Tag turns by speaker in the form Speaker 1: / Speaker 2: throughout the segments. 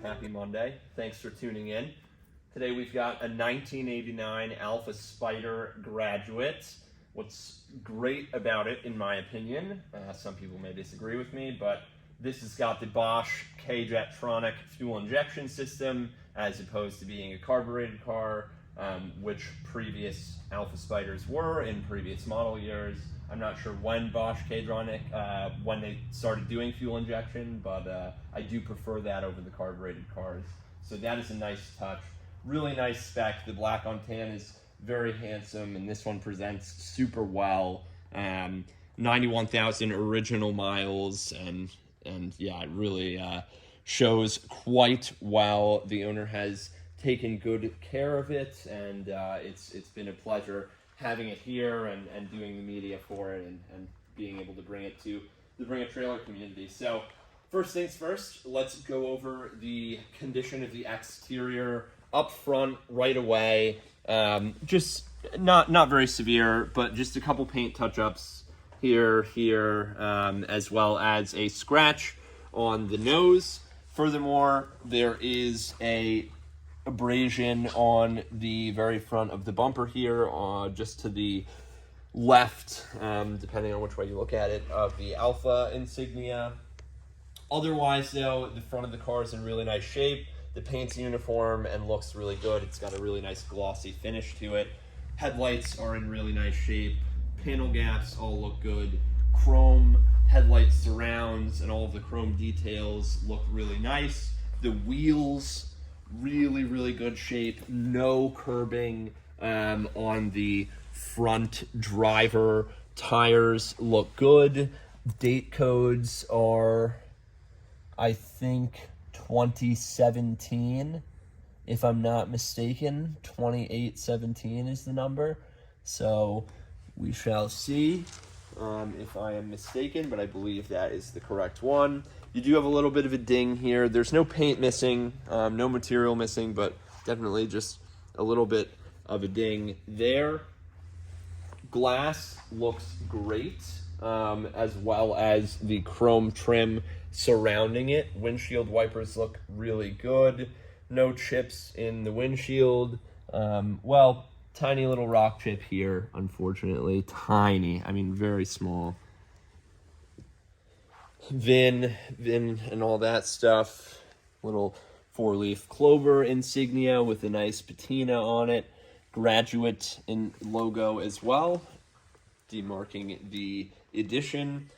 Speaker 1: Happy Monday. Thanks for tuning in. Today we've got a 1989 Alfa Spider Graduate. What's great about it, in my opinion, some people may disagree with me, but this has got the Bosch K-Jetronic fuel injection system as opposed to being a carbureted car, which previous Alfa Spiders were in previous model years. I'm not sure when Bosch K-Jetronic, when they started doing fuel injection, but I do prefer that over the carbureted cars. So that is a nice touch. Really nice spec. The black on tan is very handsome, and this one presents super well. 91,000 original miles, and yeah, it really shows quite well. The owner has taken good care of it, and it's been a pleasure having it here and doing the media for it and being able to bring it to the Bring a Trailer community. So first things first, let's go over the condition of the exterior up front right away. Just not very severe, but just a couple paint touch-ups here, as well as a scratch on the nose. Furthermore, there is a abrasion on the very front of the bumper here, just to the left, depending on which way you look at it, of the Alfa insignia. Otherwise, though, the front of the car is in really nice shape. The paint's uniform and looks really good. It's got a really nice glossy finish to it. Headlights are in really nice shape. Panel gaps all look good. Chrome headlight surrounds and all of the chrome details look really nice. The wheels, really good shape. No curbing on the front driver. Tires look good. Date codes are, I think, 2017, if I'm not mistaken. 2817 is the number. So we shall see if I am mistaken, but I believe that is the correct one. You do have a little bit of a ding here. There's no paint missing, no material missing, but definitely just a little bit of a ding there. Glass looks great, as well as the chrome trim surrounding it. Windshield wipers look really good. No chips in the windshield. Well, tiny little rock chip here, unfortunately. Tiny, I mean very small. VIN and all that stuff. Little four-leaf clover insignia with a nice patina on it. Graduate in logo as well, demarking the edition.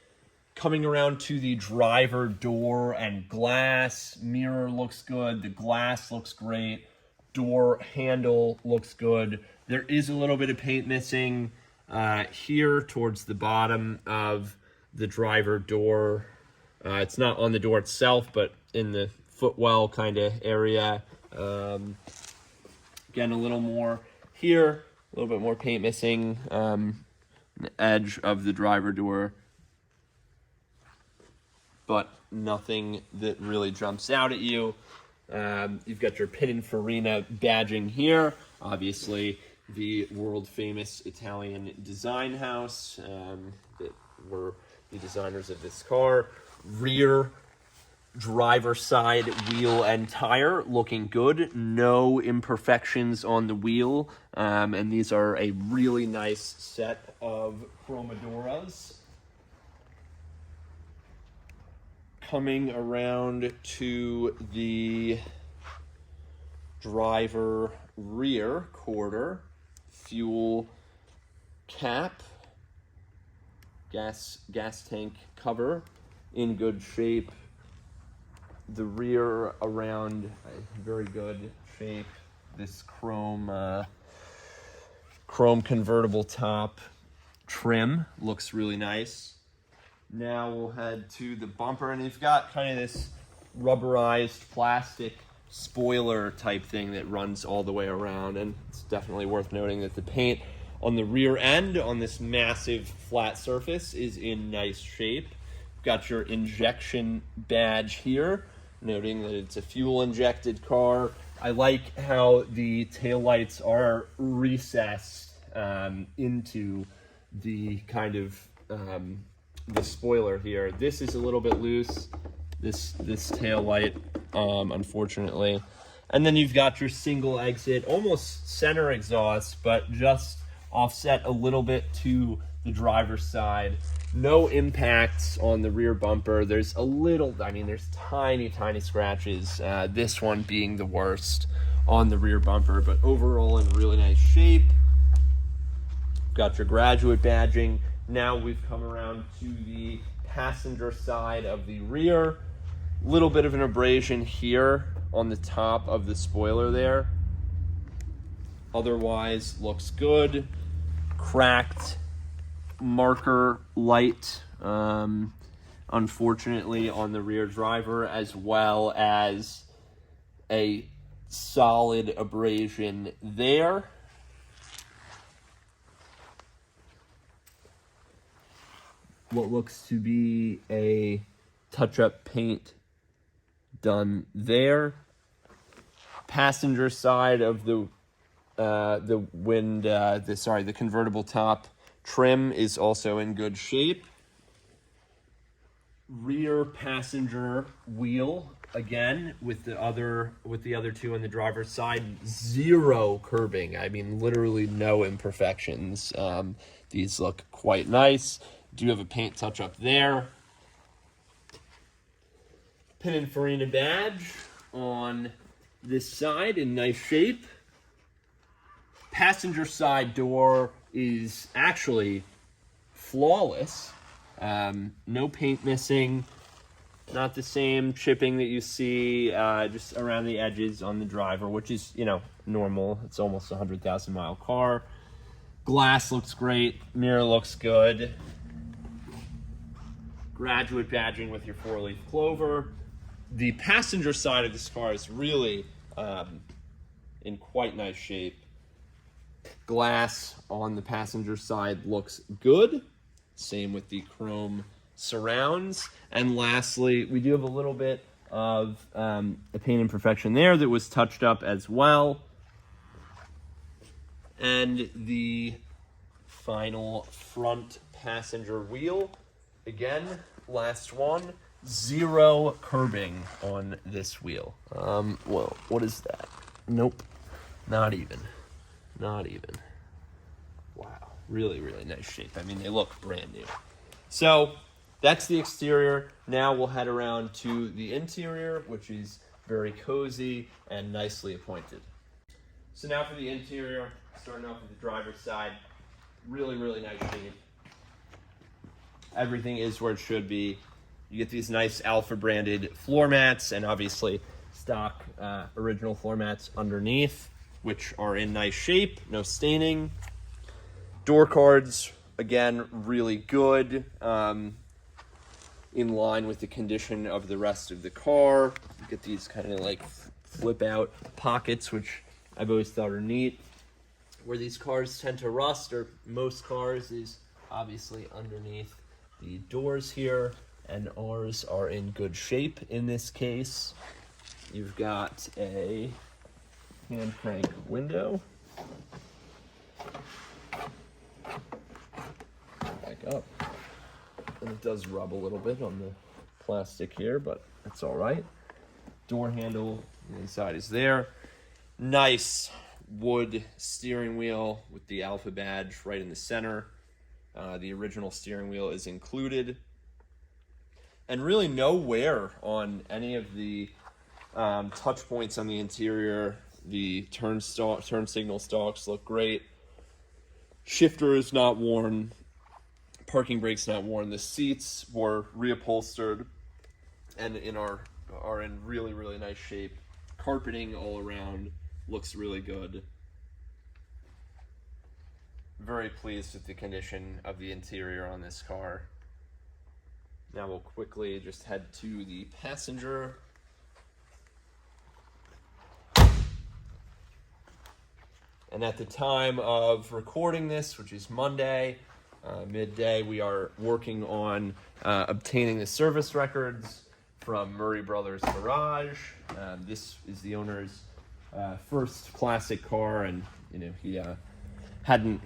Speaker 1: Coming around to the driver door and glass, mirror looks good. The glass looks great. Door handle looks good. There is a little bit of paint missing here towards the bottom of the driver door. It's not on the door itself, but in the footwell kind of area. Again, a little more here, a little bit more paint missing. The edge of the driver door, but nothing that really jumps out at you. You've got your Pininfarina badging here. Obviously, the world-famous Italian design house that were the designers of this car. Rear driver side wheel and tire looking good. No imperfections on the wheel. And these are a really nice set of chromadoras. Coming around to the driver rear quarter, fuel cap, gas tank cover in good shape. The rear around very good shape. This chrome convertible top trim looks really nice. Now we'll head to the bumper, and you've got kind of this rubberized plastic spoiler type thing that runs all the way around, and it's definitely worth noting that the paint on the rear end on this massive flat surface is in nice shape. Got your injection badge here, noting that it's a fuel injected car. I like how the taillights are recessed into the kind of the spoiler here. This is a little bit loose. This tail light unfortunately. And then you've got your single exit, almost center exhaust, but just offset a little bit to the driver's side. No impacts on the rear bumper. There's a little, I mean, there's tiny, tiny scratches. This one being the worst on the rear bumper, but overall in really nice shape. Got your graduate badging. Now we've come around to the passenger side of the rear. Little bit of an abrasion here on the top of the spoiler there. Otherwise, looks good. Cracked marker light, unfortunately, on the rear driver, as well as a solid abrasion there. What looks to be a touch-up paint done there. Passenger side of the convertible top trim is also in good shape. Rear passenger wheel, again, with the other two on the driver's side, zero curbing. I mean, literally no imperfections. These look quite nice. Do have a paint touch up there. Pininfarina badge on this side in nice shape. Passenger side door is actually flawless. No paint missing. Not the same chipping that you see just around the edges on the driver, which is, you know, normal. It's almost a 100,000-mile car. Glass looks great. Mirror looks good. Graduate badging with your 4-leaf clover. The passenger side of this car is really in quite nice shape. Glass on the passenger side looks good. Same with the chrome surrounds. And lastly, we do have a little bit of a paint imperfection there that was touched up as well. And the final front passenger wheel. Again, last one. Zero curbing on this wheel. Well, what is that? Nope. Not even. Not even. Wow. Really, really nice shape. I mean, they look brand new. So, that's the exterior. Now we'll head around to the interior, which is very cozy and nicely appointed. So now for the interior, starting off with the driver's side. Really, really nice shape. Everything is where it should be. You get these nice Alfa branded floor mats and obviously stock original floor mats underneath, which are in nice shape, no staining. Door cards, again, really good, in line with the condition of the rest of the car. You get these kind of like flip out pockets, which I've always thought are neat. Where these cars tend to rust, or most cars, is obviously underneath the doors here, and ours are in good shape in this case. You've got a hand crank window. Back up. And it does rub a little bit on the plastic here, but it's all right. Door handle on the inside is there. Nice wood steering wheel with the Alfa badge right in the center. The original steering wheel is included. And really no wear on any of the touch points on the interior. The turn signal stalks look great. Shifter is not worn. Parking brake's not worn. The seats were reupholstered and are in really, really nice shape. Carpeting all around looks really good. Very pleased with the condition of the interior on this car. Now we'll quickly just head to the passenger. And at the time of recording this, which is Monday, midday, we are working on obtaining the service records from Murray Brothers Garage. This is the owner's first classic car, and he hadn't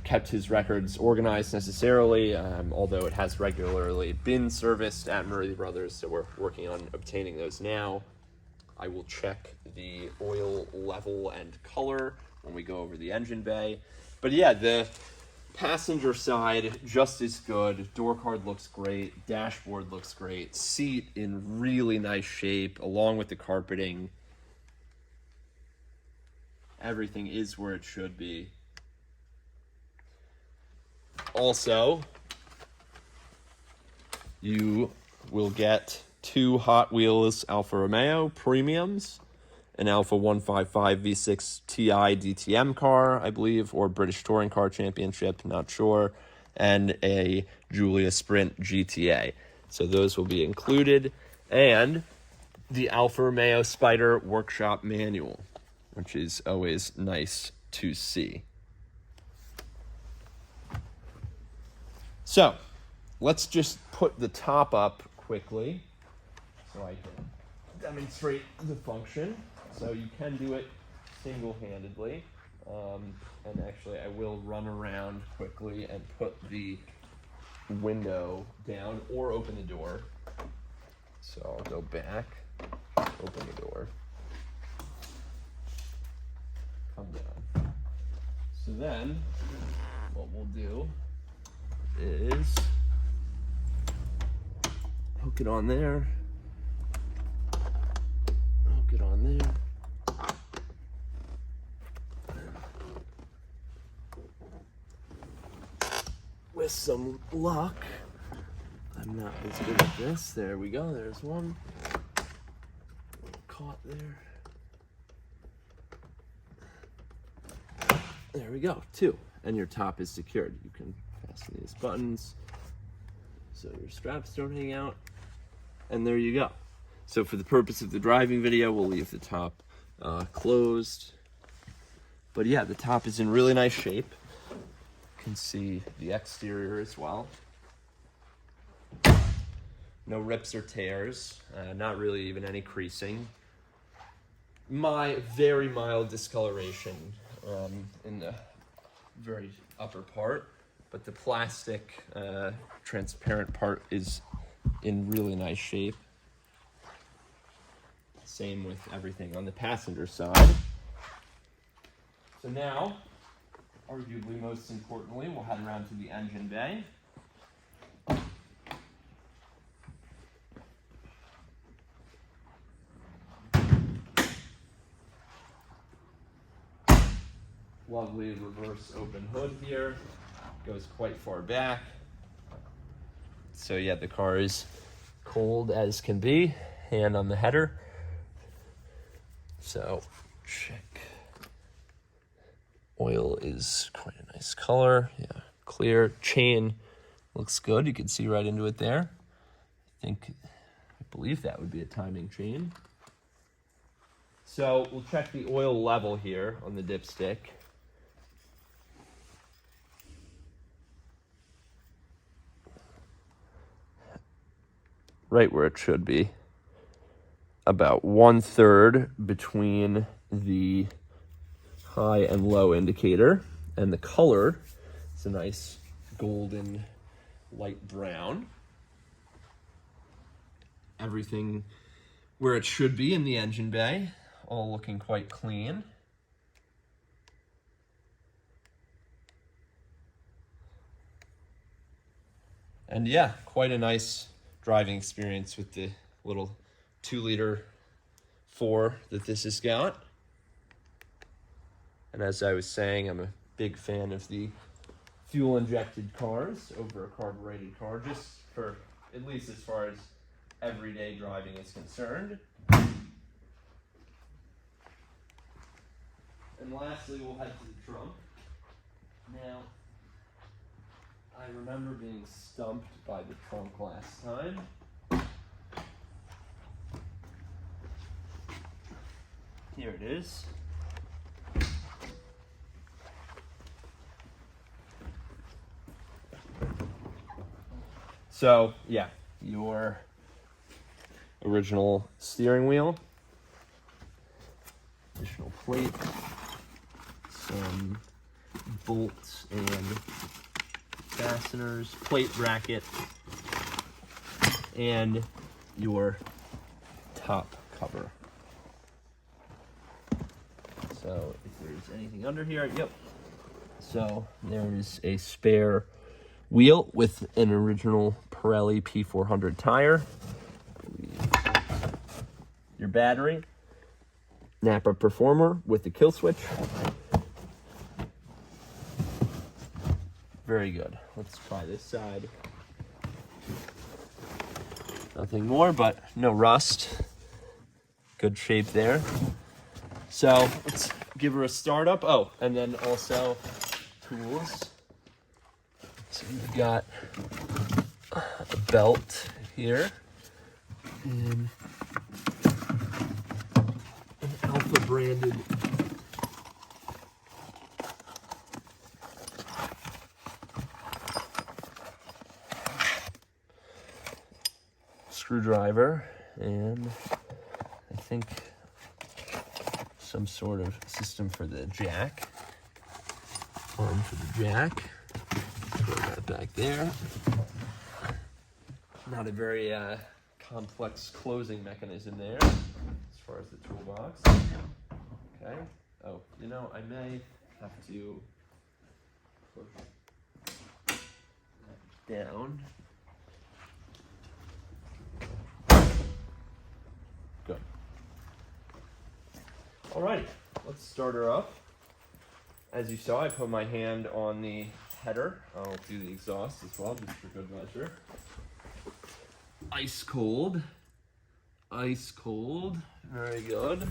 Speaker 1: kept his records organized necessarily, although it has regularly been serviced at Murray Brothers, so we're working on obtaining those now. I will check the oil level and color when we go over the engine bay. But yeah, the passenger side just as good. Door card looks great, dashboard looks great, seat in really nice shape along with the carpeting. Everything is where it should be. Also, you will get 2 Hot Wheels Alfa Romeo Premiums, an Alfa 155 V6 Ti DTM car, I believe, or British Touring Car Championship, not sure, and a Giulia Sprint GTA. So those will be included, and the Alfa Romeo Spider Workshop Manual, which is always nice to see. So, let's just put the top up quickly so I can demonstrate the function. So you can do it single-handedly. And actually, I will run around quickly and put the window down or open the door. So I'll go back, open the door, come down. So then, what we'll do is hook it on there, hook it on there, with some luck, I'm not as good at this. There we go, there's one. Caught there. There we go, 2. And your top is secured. You can fasten these buttons so your straps don't hang out. And there you go. So for the purpose of the driving video, we'll leave the top closed. But yeah, the top is in really nice shape. You can see the exterior as well. No rips or tears, not really even any creasing. My very mild discoloration in the very upper part, but the plastic transparent part is in really nice shape. Same with everything on the passenger side. So now, arguably most importantly, we'll head around to the engine bay. Lovely reverse open hood here, goes quite far back. So yeah, the car is cold as can be, hand on the header. So check. Oil is quite a nice color, yeah, clear. Chain looks good, you can see right into it there. I believe that would be a timing chain. So we'll check the oil level here on the dipstick. Right where it should be. About 1/3 between the high and low indicator. And the color is a nice golden light brown. Everything where it should be in the engine bay, all looking quite clean. And yeah, quite a nice driving experience with the little 2-liter 4 that this has got. And as I was saying, I'm a big fan of the fuel injected cars over a carbureted car, just for, at least as far as everyday driving is concerned. And lastly, we'll head to the trunk. Now, I remember being stumped by the trunk last time. Here it is. So, yeah, your original steering wheel, additional plate, some bolts and fasteners, plate bracket, and your top cover. So if there's anything under here, yep. So there's a spare wheel with an original Pirelli P400 tire. Your battery, Napa Performer with the kill switch. Very good. Let's try this side. Nothing more, but no rust. Good shape there. So let's give her a start up. Oh, and then also tools. So you've got a belt here and an Alfa branded screwdriver, and I think some sort of system for the jack. Arm for the jack. Throw that back there. Not a very complex closing mechanism there as far as the toolbox. Okay. Oh, you know, I may have to push that down. Good. Alrighty, let's start her up. As you saw, I put my hand on the header. I'll do the exhaust as well, just for good measure. Ice cold. Ice cold. Very good.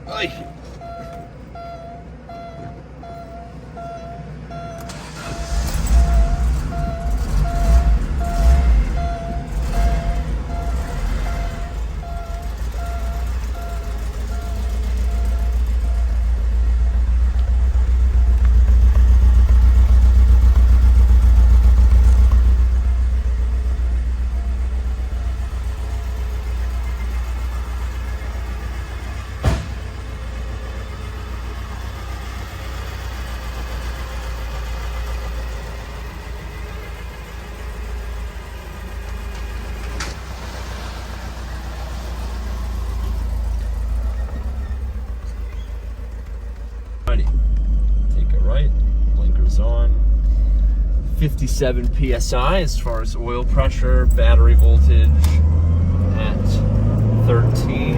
Speaker 1: Aye. Take it right, blinkers on. 57 psi as far as oil pressure, battery voltage at 13.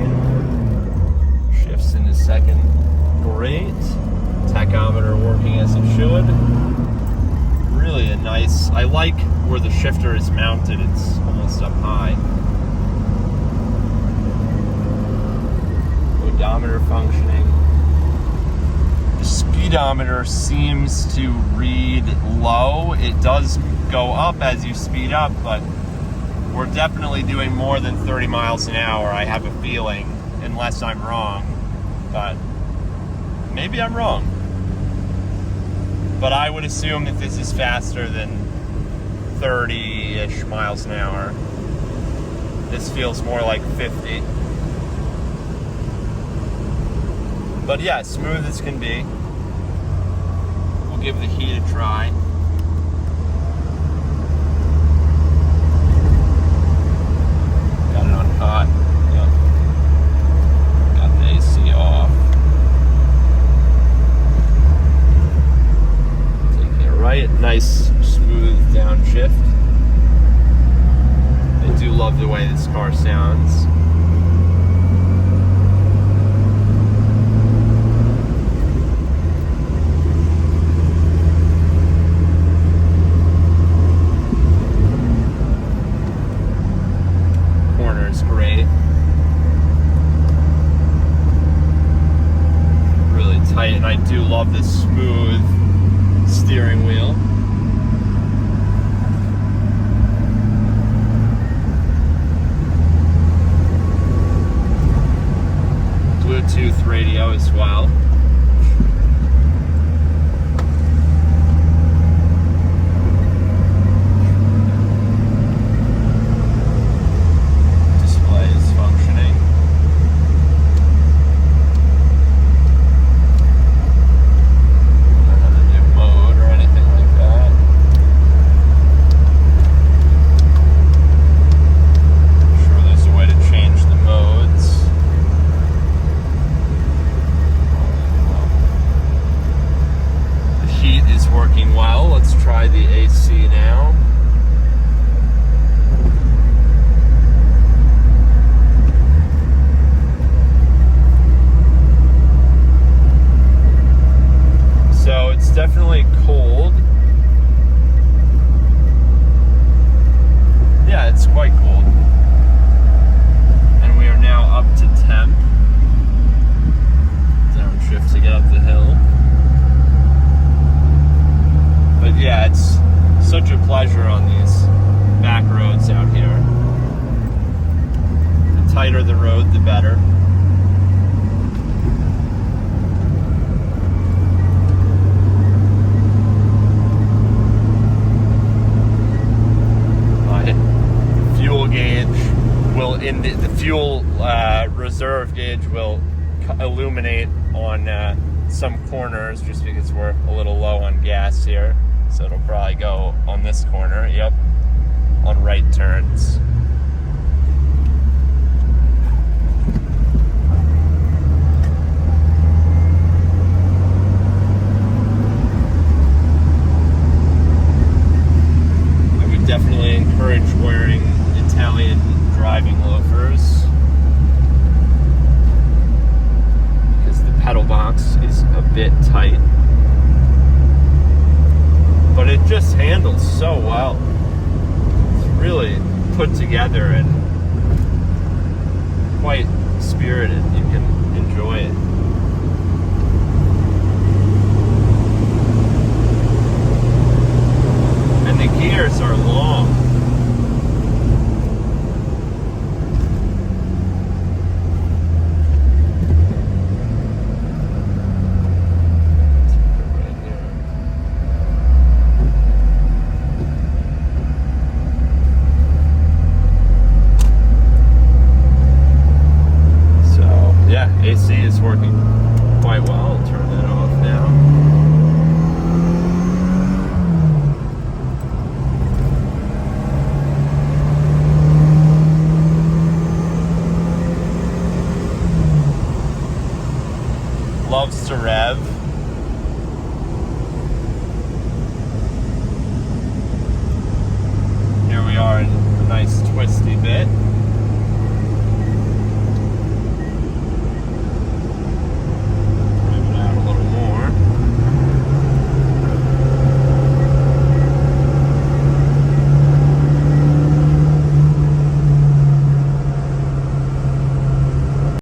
Speaker 1: Shifts in a second. Great. Tachometer working as it should. Really a nice, I like where the shifter is mounted, it's almost up high. Odometer functioning. The speedometer seems to read low. It does go up as you speed up, but we're definitely doing more than 30 miles an hour, I have a feeling, unless I'm wrong. But maybe I'm wrong. But I would assume that this is faster than 30-ish miles an hour. This feels more like 50. But yeah, smooth as can be. We'll give the heat a try. Got it on hot. Yep. Got the AC off. Taking it right. Nice, smooth downshift. I do love the way this car sounds. Great. Really tight, and I do love this smooth steering wheel. Bluetooth radio as well. tighter the road, the better. Fuel gauge will, the fuel reserve gauge will illuminate on some corners just because we're a little low on gas here. So it'll probably go on this corner, yep, on right turns. I would definitely encourage wearing Italian driving loafers because the pedal box is a bit tight, but it just handles so well. It's really put together and quite spirited. You can enjoy it. And the gears are long. AC is working quite well. I'll turn that off now. Loves to rev.